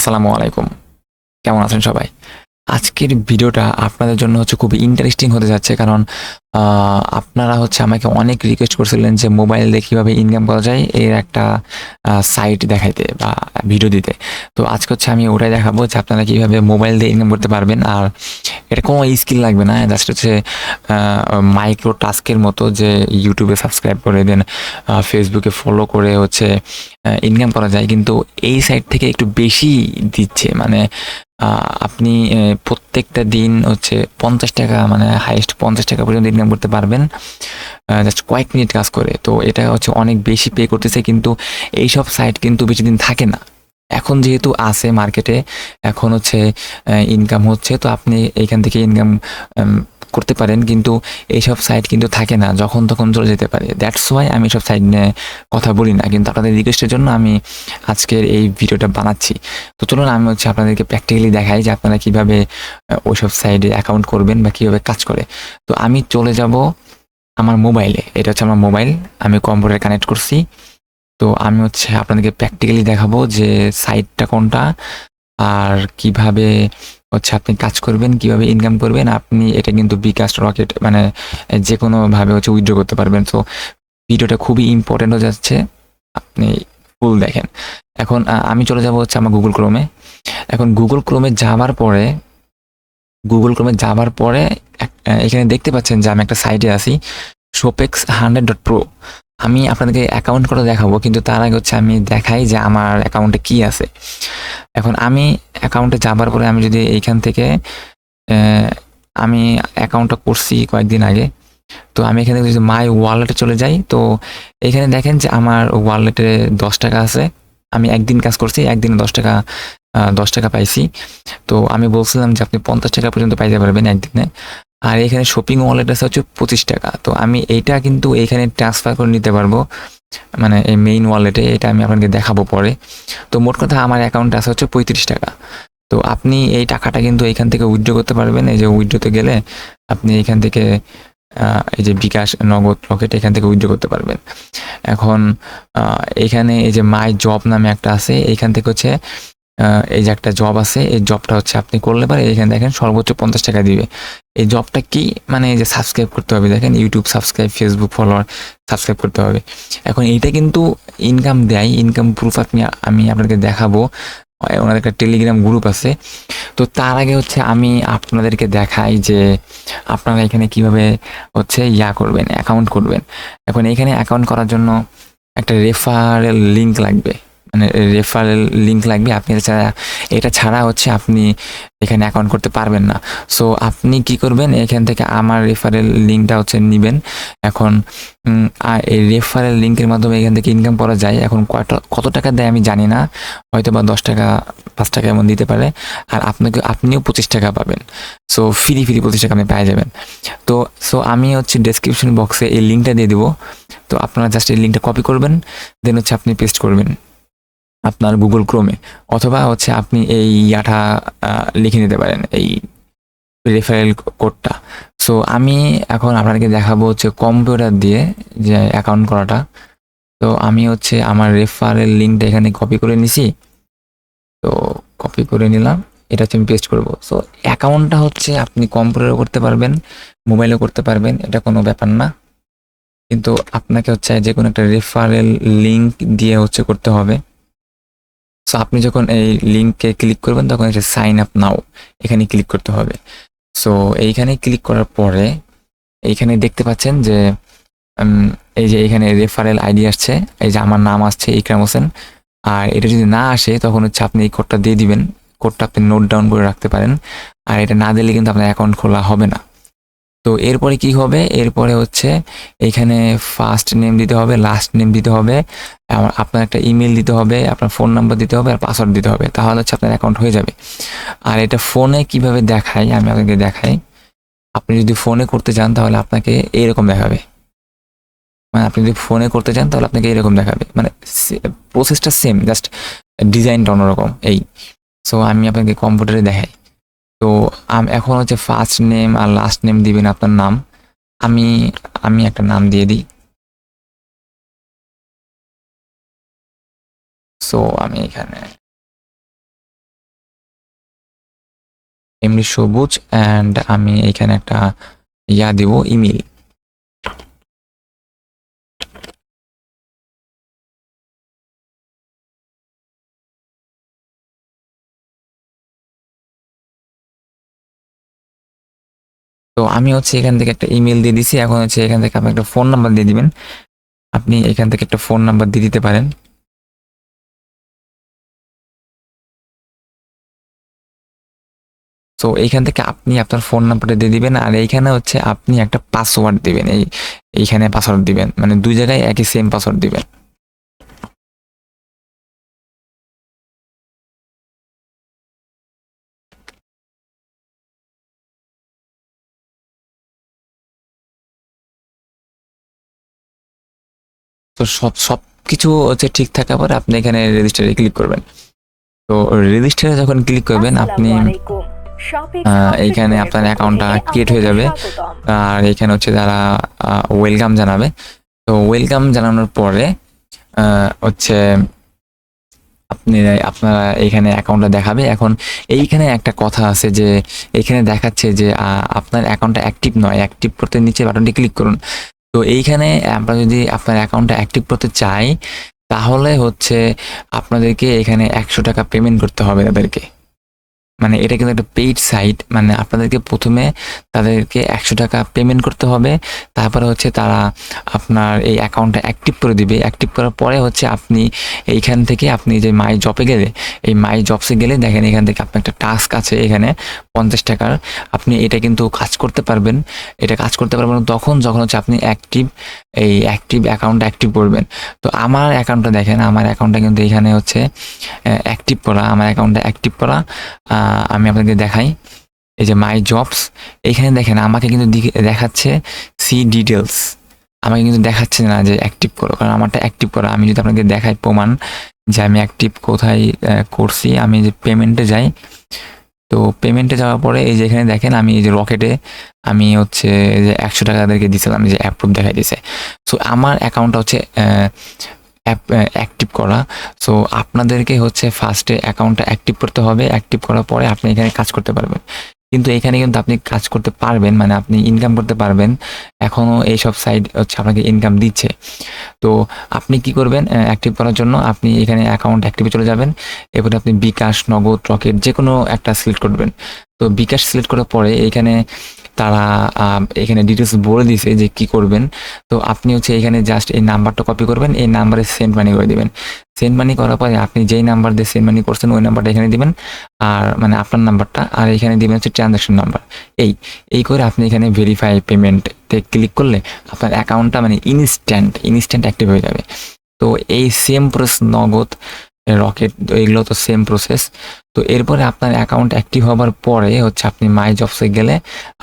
আসসালামু আলাইকুম। কেমন আছেন সবাই? আজকের ভিডিওটা আপনাদের জন্য হচ্ছে খুবই ইন্টারেস্টিং হতে যাচ্ছে। কারণ আ আপনারা হচ্ছে আমাকে অনেক রিকোয়েস্ট করছিলেন যে মোবাইল দিয়ে কিভাবে ইনকাম করা যায় এর একটা সাইট দেখাইতে বা ভিডিও দিতে। তো আজকে হচ্ছে আমি ওটাই দেখাবো যে আপনারা কিভাবে মোবাইল দিয়ে ইনকাম করতে পারবেন। আর এটা কোনো স্কিল লাগবে না। জাস্ট হচ্ছে আ মাইক্রো টাস্কের মতো যে YouTube এ সাবস্ক্রাইব করে দেন, Facebook এ ফলো করে হচ্ছে ইনকাম করা যায়। কিন্তু এই সাইট থেকে একটু বেশি দিচ্ছে। মানে আ আপনি প্রত্যেকটা দিন হচ্ছে ৳৫০ মানে হাইয়েস্ট ৳৫০ পর্যন্ত ইনকাম করতে পারবেন। জাস্ট কয়েক মিনিট কাজ করে। তো এটা হচ্ছে অনেক বেশি পে করতেছে, কিন্তু এইসব সাইট কিন্তু বেশিদিন থাকে না। এখন যেহেতু আছে মার্কেটে, এখন হচ্ছে ইনকাম হচ্ছে, তো আপনি এইখান থেকে ইনকাম আম করতে পারেন। কিন্তু এইসব সাইট কিন্তু থাকে না, যখন তখন চলে যেতে পারে। দ্যাটস ওয়াই আমি এসব সাইট নিয়ে কথা বলি না। কিন্তু আপনাদের রিকোয়েস্টের জন্য আমি আজকের এই ভিডিওটা বানাচ্ছি। তো চলুন আমি হচ্ছে আপনাদেরকে প্র্যাকটিক্যালি দেখাই যে আপনারা কিভাবে ওইসব সাইটে অ্যাকাউন্ট করবেন বা কিভাবে কাজ করে। তো আমি চলে যাব আমার মোবাইলে। এটা হচ্ছে আমার মোবাইল। আমি কম্পিউটারে কানেক্ট করছি। তো আমি হচ্ছে আপনাদেরকে প্র্যাকটিক্যালি দেখাবো যে সাইটটা কোনটা, আর কিভাবে হচ্ছে আপনি কাজ করবেন, কিভাবে ইনকাম করবেন। আপনি এটা কিন্তু বিকাশ, রকেট মানে যেকোনোভাবে হচ্ছে উইথড্র করতে পারবেন। সো ভিডিওটা খুবই ইম্পর্টেন্ট হয়ে যাচ্ছে। আপনি ফুল দেখেন। এখন আমি চলে যাব হচ্ছে আমার গুগল ক্রোমে। এখন গুগল ক্রোমে যাবার পরে এখানে দেখতে পাচ্ছেন যে আমি একটা সাইটে আছি, shopx100.pro। আমি আপনাদেরকে অ্যাকাউন্ট করে দেখাবো, কিন্তু তার আগে হচ্ছে আমি দেখাই যে আমার অ্যাকাউন্টে কি আছে। এখন আমি অ্যাকাউন্টে যাবার পরে আমি যদি এইখান থেকে আমি অ্যাকাউন্টটা করছি কয়েকদিন আগে। তো আমি এখানে যদি মাই ওয়ালেটে চলে যাই, তো এখানে দেখেন যে আমার ওয়ালেটে ৳10 আছে। আমি একদিন কাজ করছি, একদিনে ৳10 পাইছি। তো আমি বলছিলাম যে আপনি ৳50 পর্যন্ত পাইতে পারবেন একদিনে। আর এখানে শপিং ওয়ালেট আছে হচ্ছে ৳25। তো আমি এইটা কিন্তু এইখানে ট্রান্সফার করে নিতে পারবো, মানে এই মেইন ওয়ালেটে। এটা আমি আপনাকে দেখাবো পরে। তো মোট কথা আমার অ্যাকাউন্টে আছে হচ্ছে ৳35। তো আপনি এই টাকাটা কিন্তু এইখান থেকে উইথড্র করতে পারবেন। এই যে উইথড্রতে গেলে আপনি এইখান থেকে এই যে বিকাশ, নগদ, রকেট এখান থেকে উইথড্র করতে পারবেন। এখন এখানে এই যে মাই জব নামে একটা আছে, এইখান থেকে হচ্ছে এই যে একটা জব আছে, এই জবটা হচ্ছে আপনি করলে পারে এখানে দেখেন সর্বোচ্চ ৳50 দিবে। এই জবটা কি? মানে এই যে সাবস্ক্রাইব করতে হবে, দেখেন YouTube subscribe, Facebook follower subscribe করতে হবে। এখন এইটা কিন্তু ইনকাম দেয়, ইনকাম প্রুফ আমি আপনাদেরকে দেখাবো। ওনাদের একটা টেলিগ্রাম গ্রুপ আছে। তো তার আগে হচ্ছে আমি আপনাদেরকে দেখাই যে আপনারা এখানে কিভাবে হচ্ছে করবেন, অ্যাকাউন্ট করবেন। এখন এখানে অ্যাকাউন্ট করার জন্য একটা রেফারেল লিঙ্ক লাগবে। মানে রেফারেল লিঙ্ক লাগবে। আপনি এটা ছাড়া হচ্ছে আপনি এখানে অ্যাকাউন্ট করতে পারবেন না। সো আপনি কি করবেন, এখান থেকে আমার রেফারেল লিঙ্কটা হচ্ছে নিবেন। এখন এই রেফারেল লিঙ্কের মাধ্যমে এখান থেকে ইনকাম করা যায়। এখন কত টাকা দেয় আমি জানি না, হয়তো বা ৳10, ৳5 এমন দিতে পারে। আর আপনিও ৳25 পাবেন। সো ফ্রি ৳25 আপনি পেয়ে যাবেন। তো আমি হচ্ছে ডেসক্রিপশন বক্সে এই লিঙ্কটা দিয়ে দিব। তো আপনারা জাস্ট এই লিঙ্কটা কপি করবেন, দেন হচ্ছে আপনি পেস্ট করবেন আপনার গুগল ক্রোমে, অথবা হচ্ছে আপনি এই লিখে নিতে পারেন, এই রেফারেল কোডটা। সো আমি এখন আপনাদেরকে দেখাবো হচ্ছে কম্পিউটার দিয়ে যে অ্যাকাউন্ট করাটা। তো আমি হচ্ছে আমার রেফারেল লিঙ্কটা এখানে কপি করে নিছি। তো কপি করে নিলাম, এটা হচ্ছে আমি পেস্ট করবো। সো অ্যাকাউন্টটা হচ্ছে আপনি কম্পিউটারও করতে পারবেন, মোবাইলেও করতে পারবেন, এটা কোনো ব্যাপার না। কিন্তু আপনাকে হচ্ছে যে কোনো একটা রেফারেল লিঙ্ক দিয়ে হচ্ছে করতে হবে। সো আপনি যখন এই লিঙ্কে ক্লিক করবেন তখন হচ্ছে সাইন আপ নাও, এখানে ক্লিক করতে হবে। সো এইখানে ক্লিক করার পরে এইখানে দেখতে পাচ্ছেন যে এই যে এখানে রেফারেল আইডি আসছে, এই যে আমার নাম আসছে ইকরাম হোসেন। আর এটা যদি না আসে তখন হচ্ছে আপনি এই কোডটা দিয়ে দিবেন। কোডটা আপনি নোট ডাউন করে রাখতে পারেন। আর এটা না দিলে কিন্তু আপনার অ্যাকাউন্ট খোলা হবে না। তো এরপরে কি হবে, এরপরে হচ্ছে এখানে ফার্স্ট নেম দিতে হবে, লাস্ট নেম দিতে হবে, আপনার একটা ইমেল দিতে হবে, আপনার ফোন নাম্বার দিতে হবে, আর পাসওয়ার্ড দিতে হবে। তাহলে হচ্ছে আপনার অ্যাকাউন্ট হয়ে যাবে। আর এটা ফোনে কিভাবে দেখাই আমি আপনাকে দেখাই। আপনি যদি ফোনে করতে চান তাহলে আপনাকে এইরকম দেখাবে। মানে আপনি যদি ফোনে করতে চান তাহলে আপনাকে এরকম দেখাবে। মানে প্রসেসটা সেম, জাস্ট ডিজাইনটা অন্যরকম এই। সো আমি আপনাকে কম্পিউটারে দেখাই। তো এখন হচ্ছে ফার্স্ট নেম আর লাস্ট নেম দিবেন আপনার নাম। আমি আমি একটা নাম দিয়ে দিই। সো আমি এখানে এমনি সবুজ, অ্যান্ড আমি এখানে একটা দিব ইমেল। তো আমি হচ্ছে এখান থেকে একটা ইমেল দিয়ে দিছি। এখন হচ্ছে এখান থেকে আপনি একটা ফোন নাম্বার দিয়ে দিবেন। আপনি এখান থেকে একটা ফোন নাম্বার দিয়ে দিতে পারেন। তো এইখান থেকে আপনি আপনার ফোন নাম্বারটা দিয়ে দিবেন, আর এইখানে হচ্ছে আপনি একটা পাসওয়ার্ড দিবেন। এইখানে পাসওয়ার্ড দিবেন, মানে দুই জায়গায় একই সেম পাসওয়ার্ড দিবেন। তো সব কিছু হচ্ছে ঠিক থাকার পরে আপনি এখানে রেজিস্টারে ক্লিক করবেন। তো রেজিস্টারে যখন ক্লিক করবেন আপনি এইখানে আপনার অ্যাকাউন্টটা ক্রিয়েট হয়ে যাবে, আর এখানে হচ্ছে যারা ওয়েলকাম জানাবে। তো ওয়েলকাম জানানোর পরে হচ্ছে আপনি আপনারা এইখানে অ্যাকাউন্টটা দেখাবে। এখন এইখানে একটা কথা আছে যে এখানে দেখাচ্ছে যে আপনার অ্যাকাউন্টটা অ্যাক্টিভ নয়, অ্যাক্টিভ করতে নিচে বাটনটি ক্লিক করুন। তো এইখানে আমরা যদি আপনার অ্যাকাউন্টটা অ্যাক্টিভ করতে চাই, তাহলে হচ্ছে আপনাদেরকে এখানে 100 টাকা পেমেন্ট করতে হবে তাদেরকে। মানে এটা কিন্তু একটা পেইড সাইট, মানে আপনাদেরকে প্রথমে তাদেরকে 100 টাকা পেমেন্ট করতে হবে। তারপরে হচ্ছে তারা আপনার এই অ্যাকাউন্টটা অ্যাক্টিভ করে দিবে। অ্যাক্টিভ করার পরে হচ্ছে আপনি এইখান থেকে আপনি যে মাই জবে গেলে, এই মাই জবসে গেলে দেখেন এখান থেকে আপনার একটা টাস্ক আছে এখানে 50 টাকার। আপনি এটা কিন্তু কাজ করতে পারবেন। এটা কাজ করতে পারবেন তখন যখন হচ্ছে আপনি অ্যাক্টিভ অ্যাকাউন্ট অ্যাক্টিভ করবেন। তো আমার অ্যাকাউন্টটা দেখেন, আমার অ্যাকাউন্টটা কিন্তু এখানে হচ্ছে অ্যাক্টিভ করা, আমার অ্যাকাউন্টটা অ্যাক্টিভ করা। আমি আপনাকে দেখাই, এই যে মাই জবস, এখানে দেখেন আমাকে কিন্তু দেখাচ্ছে সি ডিটেলস। আমাকে কিন্তু দেখাচ্ছে না যে অ্যাক্টিভ করো, কারণ আমারটা অ্যাক্টিভ করা। আমি যদি আপনাকে দেখাই প্রমাণ যে আমি অ্যাক্টিভ কোথায় করছি, আমি যে পেমেন্টে যাই। তো পেমেন্টে যাওয়ার পরে এই যে এখানে দেখেন আমি এই যে রকেটে আমি হচ্ছে যে 100 টাকা তাদেরকে দিয়েছিলাম, যে অ্যাপ্রুভ দেখাই দিয়েছে। সো আমার অ্যাকাউন্টটা হচ্ছে অ্যাক্টিভ করা। সো আপনাদেরকে হচ্ছে ফার্স্টে অ্যাকাউন্টটা অ্যাক্টিভ করতে হবে। অ্যাক্টিভ করার পরে আপনি এখানে কাজ করতে পারবেন। কিন্তু এখানে কিন্তু আপনি কাজ করতে পারবেন, মানে আপনি ইনকাম করতে পারবেন। এখনও এইসব সাইট হচ্ছে আপনাকে ইনকাম দিচ্ছে। তো আপনি কি করবেন, অ্যাক্টিভ করার জন্য আপনি এখানে অ্যাকাউন্ট অ্যাক্টিভে চলে যাবেন। এরপরে আপনি বিকাশ, নগদ, রকেট যে কোনো একটা সিলেক্ট করবেন। তো বিকাশ সিলেক্ট করার পরে এখানে তারা এখানে ডিটেলস বলে দিয়েছে যে কি করবেন। তো আপনি হচ্ছে এখানে জাস্ট এই নাম্বারটা কপি করবেন, এই নাম্বারে সেন্ড মানি করে দিবেন। সেন্ড মানি করার পরে আপনি যেই নাম্বার দিয়ে সেন্ড মানি করছেন ওই নাম্বারটা এখানে দিবেন, আর মানে আপনার নাম্বারটা, আর এখানে দিবেন হচ্ছে ট্রানজাকশন নাম্বার। এই করে আপনি এখানে ভেরিফাই পেমেন্টে ক্লিক করলে আপনার অ্যাকাউন্টটা মানে ইনস্ট্যান্ট অ্যাক্টিভ হয়ে যাবে। তো এই সেম প্রসেস নগদ, রকেট, এগুলো তো সেম প্রসেস। তো এরপরে আপনার অ্যাকাউন্ট অ্যাক্টিভ হওয়ার পরে হচ্ছে আপনি মাই জবসে গেলে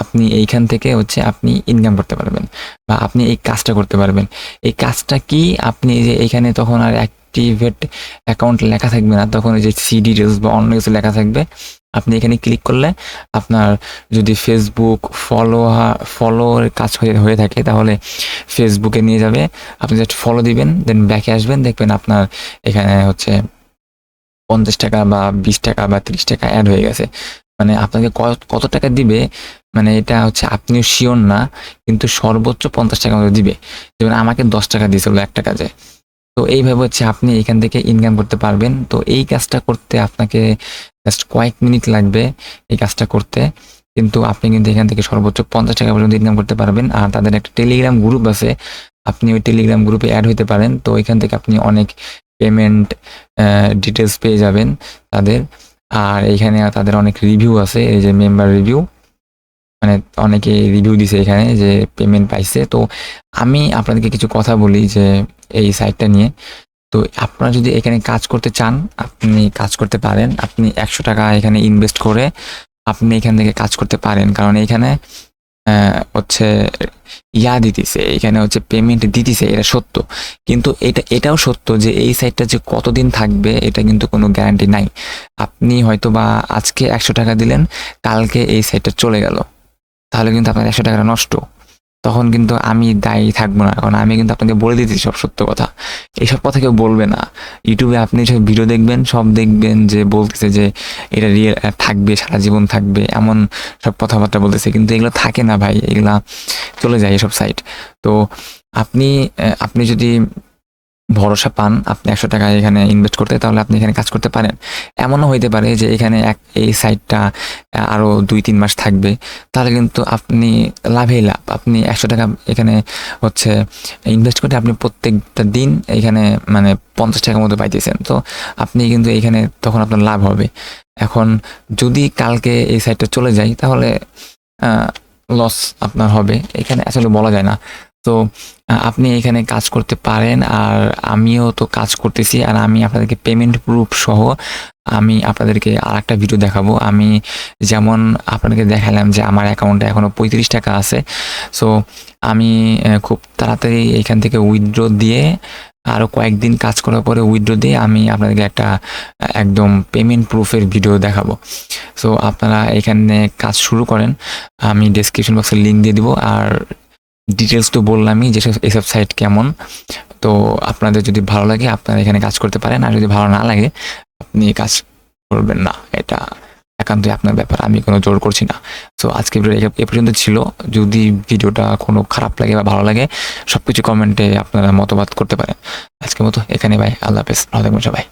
আপনি এইখান থেকে হচ্ছে আপনি ইনকাম করতে পারবেন, বা আপনি এই কাজটা করতে পারবেন। এই কাজটা কি, আপনি যে এখানে তখন আর অ্যাক্টিভেট অ্যাকাউন্ট লেখা থাকবে না, তখন এই যে সি ডিটেলস বা অন্য কিছু লেখা থাকবে। আপনি এখানে ক্লিক করলে আপনার যদি ফেসবুক ফলোর কাজ হয়ে থাকে তাহলে ফেসবুকে নিয়ে যাবে। আপনি জাস্ট ফলো দিবেন, দেন ব্যাকে আসবেন, দেখবেন আপনার এখানে হচ্ছে 50 টাকা বা 20 টাকা বা 30 টাকা অ্যাড হয়ে গেছে। মানে আপনাকে কত টাকা দিবে, মানে এটা হচ্ছে আপনিও শিওর না, কিন্তু সর্বোচ্চ 50 টাকা মতো দিবে। যেমন আমাকে 10 টাকা দিয়েছিল একটা কাজে। তো এইভাবে হচ্ছে আপনি এখান থেকে ইনকাম করতে পারবেন। তো এই কাজটা করতে আপনাকে জাস্ট কয়েক মিনিট লাগবে এই কাজটা করতে, কিন্তু আপনি কিন্তু এখান থেকে সর্বোচ্চ 50 টাকা পর্যন্ত ইনকাম করতে পারবেন। আর তাদের একটা টেলিগ্রাম গ্রুপ আছে, আপনি ওই টেলিগ্রাম গ্রুপে অ্যাড হতে পারেন। তো এখান থেকে আপনি অনেক পেমেন্ট ডিটেলস পেয়ে যাবেন তাদের। আর এখানে তাদের অনেক রিভিউ আছে, এই যে মেম্বার রিভিউ, মানে অনেকে রিভিউ দিছে এখানে যে পেমেন্ট পাইছে। তো আমি আপনাদেরকে কিছু কথা বলি যে এই সাইটটা নিয়ে। তো আপনারা যদি এখানে কাজ করতে চান আপনি কাজ করতে পারেন। আপনি 100 টাকা এখানে ইনভেস্ট করে আপনি এখান থেকে কাজ করতে পারেন, কারণ এখানে হচ্ছে দিতেছে, এখানে হচ্ছে পেমেন্ট দিতেছে, এটা সত্য। কিন্তু এটাও সত্য যে এই সাইটটা যে কতদিন থাকবে এটা কিন্তু কোনো গ্যারান্টি নাই। আপনি হয়তো বা আজকে 100 টাকা দিলেন, কালকে এই সাইটটা চলে গেল, তাহলে কিন্তু আপনার 100 টাকাটা নষ্ট। তখন কিন্তু আমি দায়ী থাকবো না, কারণ আমি কিন্তু আপনাকে বলে দিতেছি সব সত্য কথা। এইসব কথা কেউ বলবে না। ইউটিউবে আপনি সব ভিডিও দেখবেন, সব দেখবেন যে বলতেছে যে এটা রিয়েল থাকবে, সারা জীবন থাকবে, এমন সব কথাবার্তা বলতেছে, কিন্তু এগুলো থাকে না ভাই, এগুলা চলে যায় এসব সাইট। তো আপনি আপনি যদি ভরসা পান আপনি 100 টাকা এখানে ইনভেস্ট করতে, তাহলে আপনি এখানে কাজ করতে পারেন। এমনও হইতে পারে যে এখানে এই সাইটটা আরও 2-3 মাস থাকবে, তাহলে কিন্তু আপনি লাভেই লাভ। আপনি 100 টাকা এখানে হচ্ছে ইনভেস্ট করে আপনি প্রত্যেকটা দিন এখানে মানে 50 টাকার মতো পাইতেছেন। তো আপনি কিন্তু এখানে তখন আপনার লাভ হবে। এখন যদি কালকে এই সাইটটা চলে যায়, তাহলে লস আপনার হবে, এখানে আসলে বলা যায় না। তো আপনি এখানে কাজ করতে পারেন, আর আমিও তো কাজ করতেছি, আর আমি আপনাদেরকে পেমেন্ট প্রুফ সহ আমি আপনাদেরকে আরেকটা ভিডিও দেখাবো। আমি যেমন আপনাদেরকে দেখালাম যে আমার অ্যাকাউন্টে এখনও 35 টাকা আছে। সো আমি খুব তাড়াতাড়ি এখান থেকে উইথড্র দিয়ে আরও কয়েকদিন কাজ করার পরে উইথড্র দিয়ে আমি আপনাদেরকে একটা একদম পেমেন্ট প্রুফের ভিডিও দেখাবো। সো আপনারা এখানে কাজ শুরু করেন, আমি ডেসক্রিপশন বক্সে লিঙ্ক দিয়ে দিব। আর ডিটেলস তো বললামই যে এসব সাইট কেমন। তো আপনাদের যদি ভালো লাগে আপনারা এখানে কাজ করতে পারেন, আর যদি ভালো না লাগে আপনি কাজ করবেন না, এটা একান্তই আপনার ব্যাপার, আমি কোনো জোর করছি না। সো আজকে ভিডিও এ পর্যন্ত ছিল। যদি ভিডিওটা কোনো খারাপ লাগে বা ভালো লাগে সব কিছু কমেন্টে আপনারা মতবাদ করতে পারেন। আজকের মতো এখানে, ভাই, আল্লাহ হাফেজ, ভালো থাকবেন সবাই।